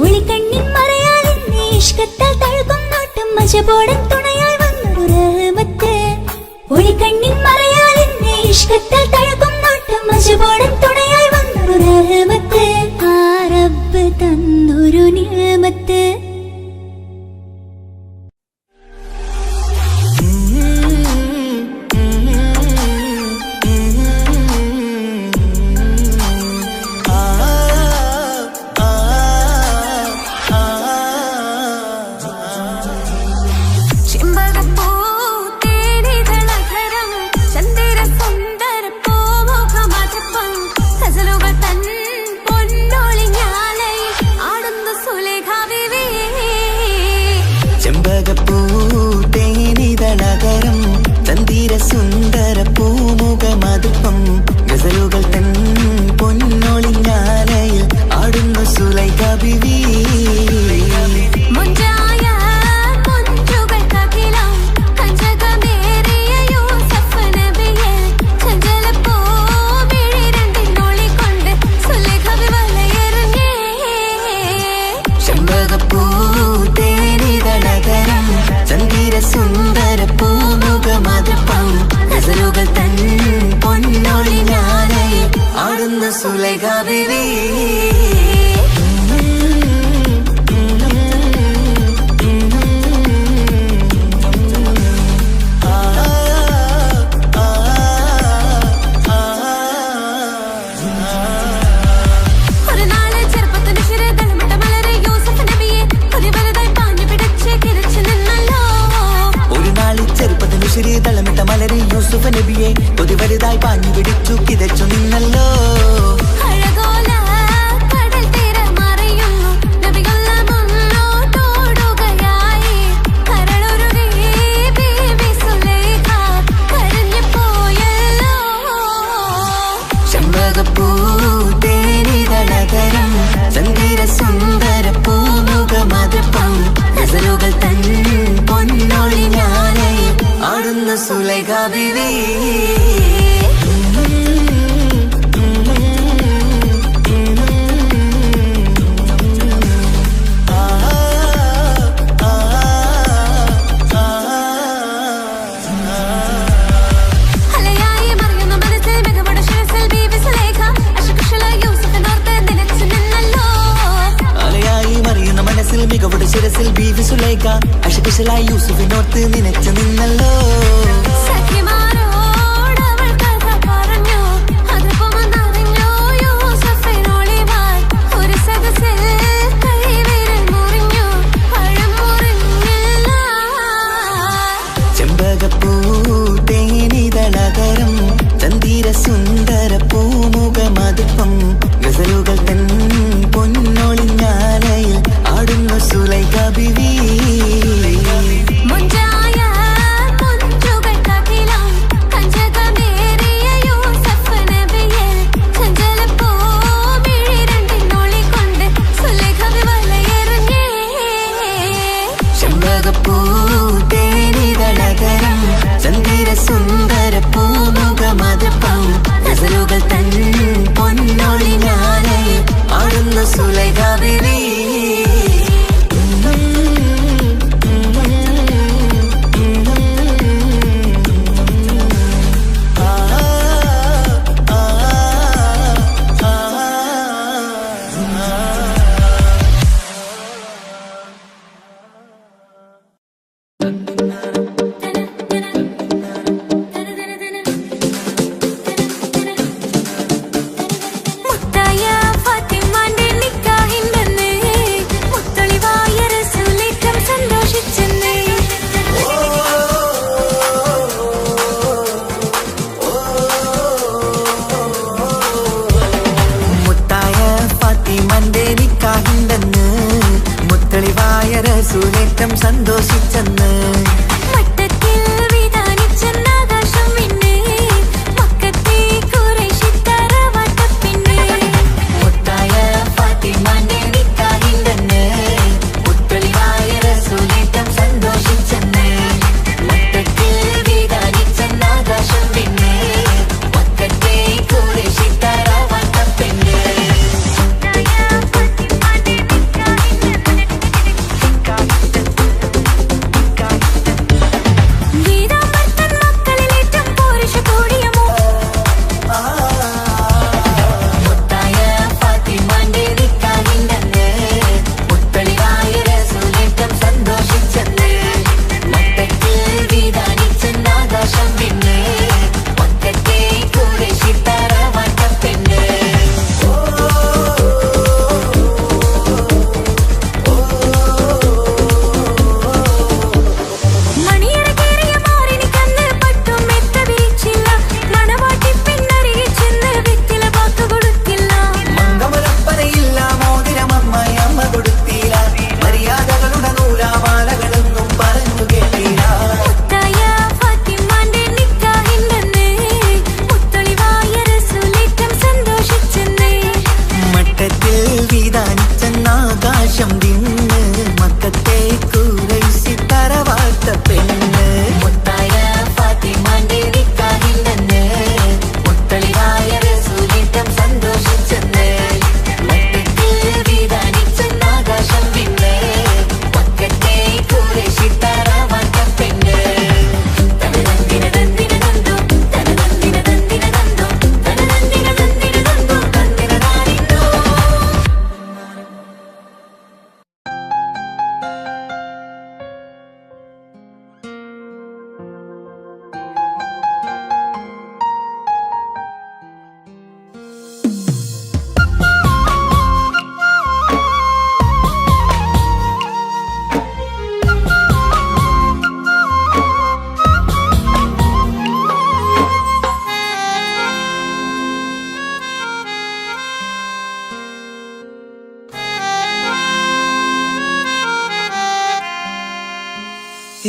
B: ഒളിക്കണ്ണിൻ മറയാൽ എന്നെ ഇഷ്കത്താൽ തഴുകും നോട്ടും മജബോടൻ തുണയായി വന്നൊരു റഹ്മത്ത് ഒളിക്കണ്ണിൻ മറയാൽ എന്നെ ഇഷ്കത്താൽ തഴുകും നോട്ടും മജബോടൻ തുണയായി വന്നൊരു റഹ്മത്ത് ആ റബ്ബ് തന്നൊരു നിഅമത്ത്
A: ചെമ്പകപ്പൂതേനിതളകരം ചന്ദിര സുന്ദര പൂമുഖമതുപ്പം ഗസലുകൾ തൻ പൊന്നൊളിഞ്ഞാലയിൽ ആടുന്നു സുലൈഖ ബിവി സുന്ദര പൂമുഖമതുപ്പം ഗസലുകൾ തൻ പൊന്നൊളിഞ്ഞാലയിൽ ആടുന്നു സുലൈഖ ബിവി തളമിട്ട മലരി യൂസുഫ് നബിയെ കൊതി വലുതായി പാഞ്ഞു പിടിച്ചു കിതച്ചു നിന്നല്ലോ ചെമ്പകപ്പൂതേനിതളകരം ചന്ദിര സുന്ദര പൂമുഖമതുപ്പം ഗസലുകൾ തൻ പൊന്നൊളിഞ്ഞാലയിൽ ആടുന്നു സുലൈഖ ബിവി മികവുടെ ശിരസിൽ ബീവി സുലൈഖ അശകുശലായി യൂസുഫിനോർത്ത് നിനച്ചു നിന്നല്ലോ ചെമ്പകപ്പൂതേനിത റസൂലേറ്റം സന്തോഷിച്ചെന്ന്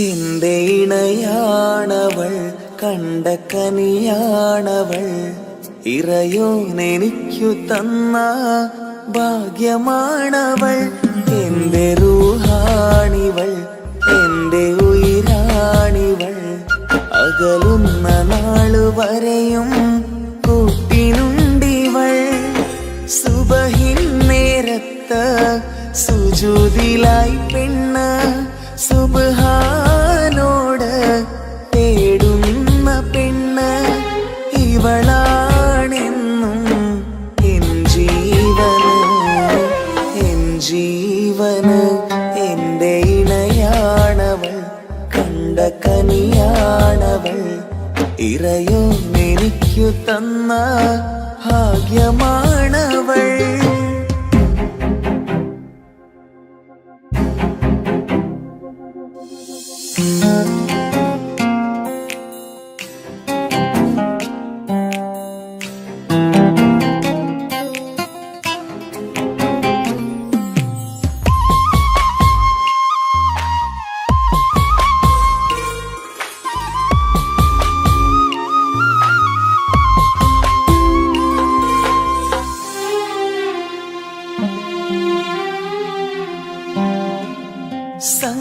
A: എന്റെ ഇണയാണവൾ കണ്ട കനിയാണവൾ ഇറയോനെനിക്കു തന്ന ഭാഗ്യമാണവൾ എന്റെ റൂഹാണിവൾ എന്റെ ഉയിരാണിവൾ അകലുന്ന നാളു വരെയും കൂട്ടിനുണ്ടിവൾ സുബഹിൻ നേരത്ത് സുജൂദിലായി പെണ്ണ് സുബ്ഹാനോട് തേടുന്ന പെണ്ണ് ഇവളാണെന്നും എൻ ജീവന് എന്റെ ഇണയാണവൾ കണ്ട കനിയാണവൾ ഇറയോനെനിക്കു തന്ന ഭാഗ്യമാണവൾ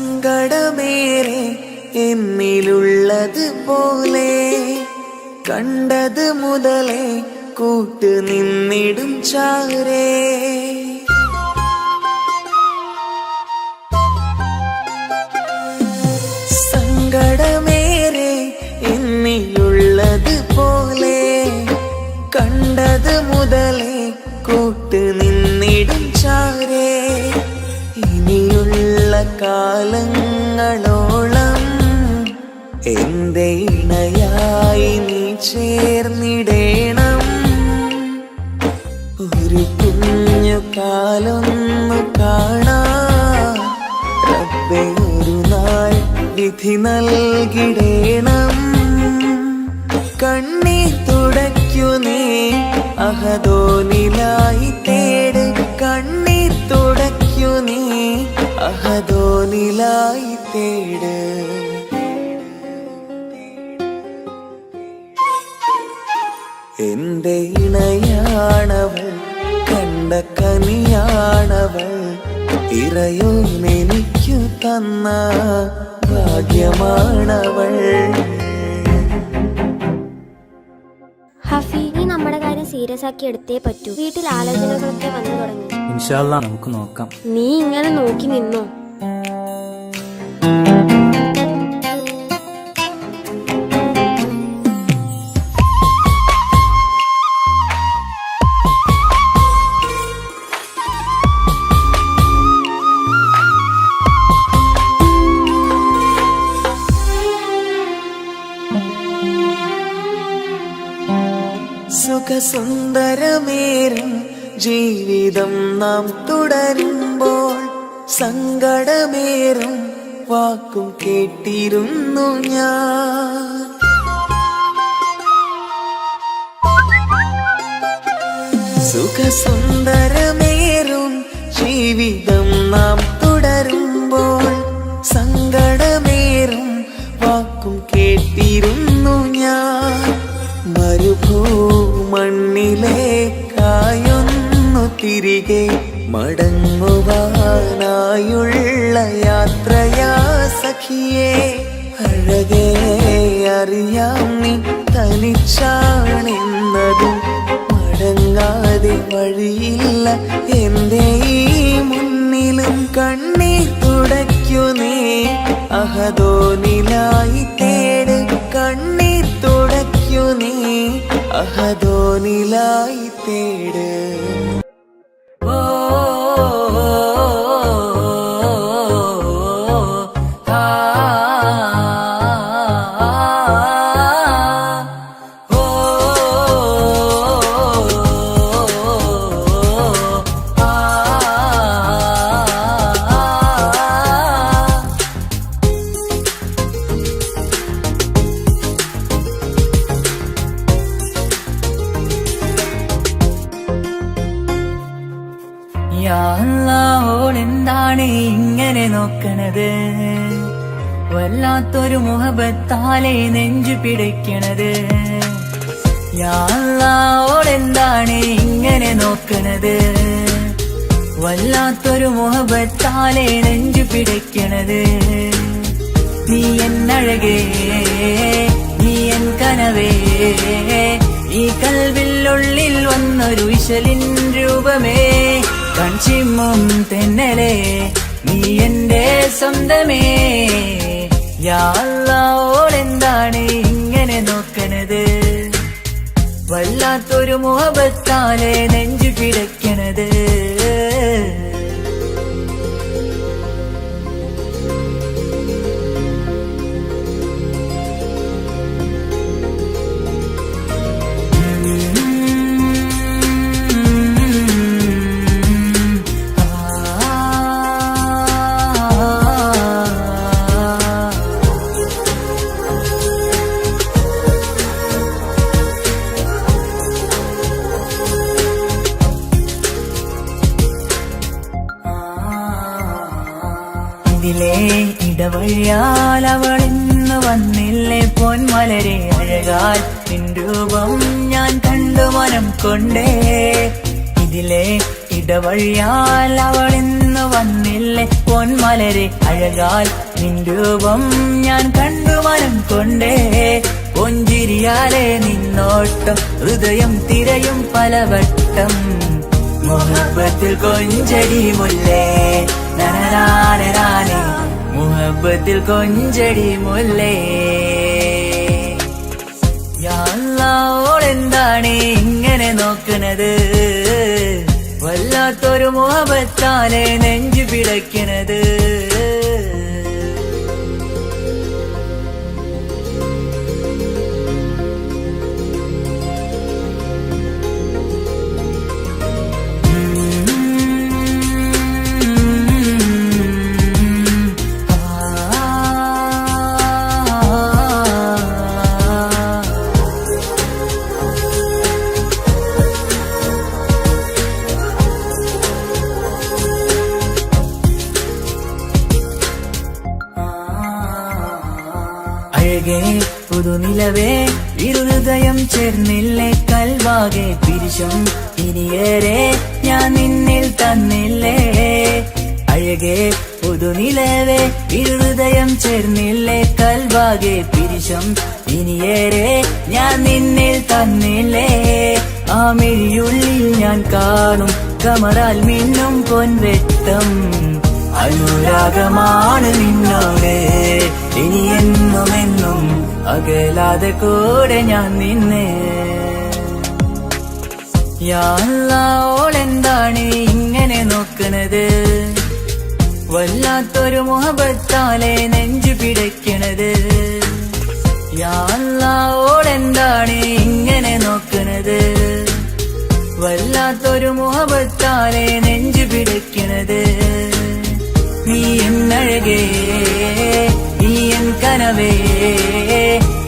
A: സങ്കടമേറെ എന്നിലുള്ളത് പോലെ കണ്ടത് മുതലേ കൂട്ട് നിന്നിടും ചാരേ സങ്കടമേറെ എന്നിലുള്ളത് പോലെ കണ്ടത് മുതലേ കൂട്ട് നിന്നിടും ചാരേ ഇനിയുള്ള കാലങ്ങളോളം എന്റെ ഇണയായി നീ ചേർന്നിടേണം ഒരു കുഞ്ഞു കാലൊന്നു കാണാൻ റബ്ബേ ഒരു നാൾ വിധി നൽകിടേണം കണ്ണീർ തുടയ്ക്കു നീ അഹദോനിലായി തേട് കണ്ണീർ തുടയ്ക്കു നീ അഹദോനിലായി തേട്. എന്റെ ഇണയാണവൾ, കണ്ട കനിയാണവൾ, ഇറയോനെനിക്കു തന്ന ഭാഗ്യമാണവൾ.
C: ഹഫി, നീ നമ്മുടെ കാര്യം സീരിയസ് ആക്കി എടുത്തേ പറ്റൂ. വീട്ടിൽ ആലോചനകളൊക്കെ വന്നു തുടങ്ങി.
D: ഇൻഷാ അല്ലാഹ് നമുക്ക് നോക്കാം.
C: നീ ഇങ്ങനെ നോക്കി നിന്നോ?
A: സുഖസുന്ദരമേറും ജീവിതം നാം തുടരുമ്പോൾ സങ്കടമേറും വാക്കും കേട്ടിരുന്നു ഞാൻ. സുഖസുന്ദരമേറും ജീവിതം നാം തുടരുമ്പോൾ സങ്കടമേറും വാക്കും കേട്ടിരുന്നു ഞാൻ. മരുഭൂമണ്ണിലേക്കായൊന്നു തിരികെ മടങ്ങുവാനായുള്ള യാത്രയാ സഖിയേ. അഴകേ അറിയാം നീ തനിച്ചാണെന്നതും മടങ്ങാതെ വഴിയില്ല എന്റെ ഈ മുന്നിലും. കണ്ണീർ തുടയ്ക്കു നീ അഹദോനിലായി തേട്. കണ്ണീർ തുടയ്ക്കു നീ അഹദോനിലായി തേട്.
E: ഓളെന്താണ് ഇങ്ങനെ നോക്കണത്? വല്ലാത്തൊരു മുഹബത്താലെ നെഞ്ചു പിടിക്കണത്. ഓളെന്താണ് ഇങ്ങനെ നോക്കണത്? വല്ലാത്തൊരു മുഹബത്താലെ നെഞ്ചു പിടിക്കണത്. നീ എന്നഴകേ, നീ എൻ കനവേ, ഈ കൽവില്ലുള്ളിൽ വന്നൊരു വിശലിൻ രൂപമേ. കൺചിമ്മും തെന്നലേ, നീ എന്റെ സ്വന്തമേ. യാ അല്ലാഹ്, ഓളെന്താണ് ഇങ്ങനെ നോക്കണത്? വല്ലാത്തൊരു മുഹബത്താലെ നെഞ്ചു പിടയ്ക്കണത്. ഇതിലെ ഇടവഴിയാൽ അവളിന്ന് വന്നില്ലേ പൊന്മലരെ അഴകാൽ നിൻ രൂപം ഞാൻ കണ്ടു മനം കൊണ്ടേ. ഇതിലെ ഇടവഴിയാൽ അവളിന്ന് വന്നില്ലേ പൊന്മലരെ അഴകാൽ നിൻ രൂപം ഞാൻ കണ്ടു മനം കൊണ്ടേ. പൊഞ്ചിരിയാലെ നിന്നോട്ടം ഹൃദയം തിരയും പലവട്ടം. മുഹബത്തിൽ കൊഞ്ചടി മുല്ലേ നനനാനേ, മുഹബത്തിൽ കൊഞ്ചടി മുല്ലേ. യാ അല്ലാഹ്, ഓളെന്താണ് ഇങ്ങനെ നോക്കണത്? വല്ലാത്തൊരു മുഹബത്താലെ നെഞ്ചു പിടയ്ക്കണത്. പുതുനിലവേ ഇരുഹൃദയം ചേർന്നില്ലേ കൽവാകെ പിരിശം ഇനിയേറെ ഞാൻ നിന്നിൽ തന്നില്ലേ അഴകേ പുതുനിലവേ ഇരുഹൃദയം ചേർന്നില്ലേ കൽവാകെ പിരിശം ഇനിയേറെ ഞാൻ നിന്നിൽ തന്നില്ലേ ആ മിഴിയുള്ളിൽ ഞാൻ കാണും കമറാൽ മിന്നും പൊൻവെട്ടം അനുരാഗമാണ് നിന്നോട് ഇനി എന്നുമെന്നും അകലാതെ കൂടെ ഞാൻ നിന്നെ യാ അല്ലാഹ് ഓളെന്താണ് ഇങ്ങനെ നോക്കണത് വല്ലാത്തൊരു മുഹബത്താലെ നെഞ്ചു പിടയ്ക്കണത് യാ അല്ലാഹ് ഓളെന്താണ് ഇങ്ങനെ നോക്കണത് വല്ലാത്തൊരു മുഹബത്താലെ നെഞ്ചു പിടയ്ക്കണത് നീ എന്നഴകേ നീ എൻ കനവേ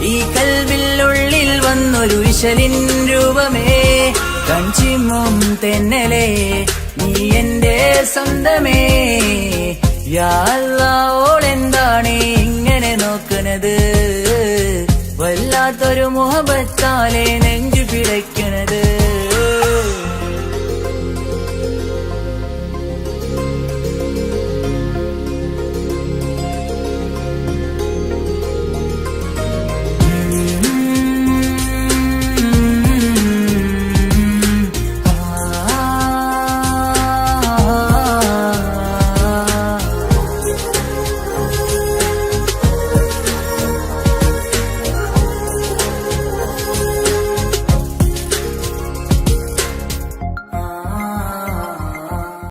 E: ഈ കൽവിനുള്ളിൽ വന്നൊരു വിശലിൻ രൂപമേ കഞ്ചിമ്മും തെന്നലേ നീ എന്റെ സ്വന്തമേ യാ അല്ലാഹ് ഓളെന്താണ് ഇങ്ങനെ നോക്കണത് വല്ലാത്തൊരു മുഹബത്താലെ നെഞ്ചു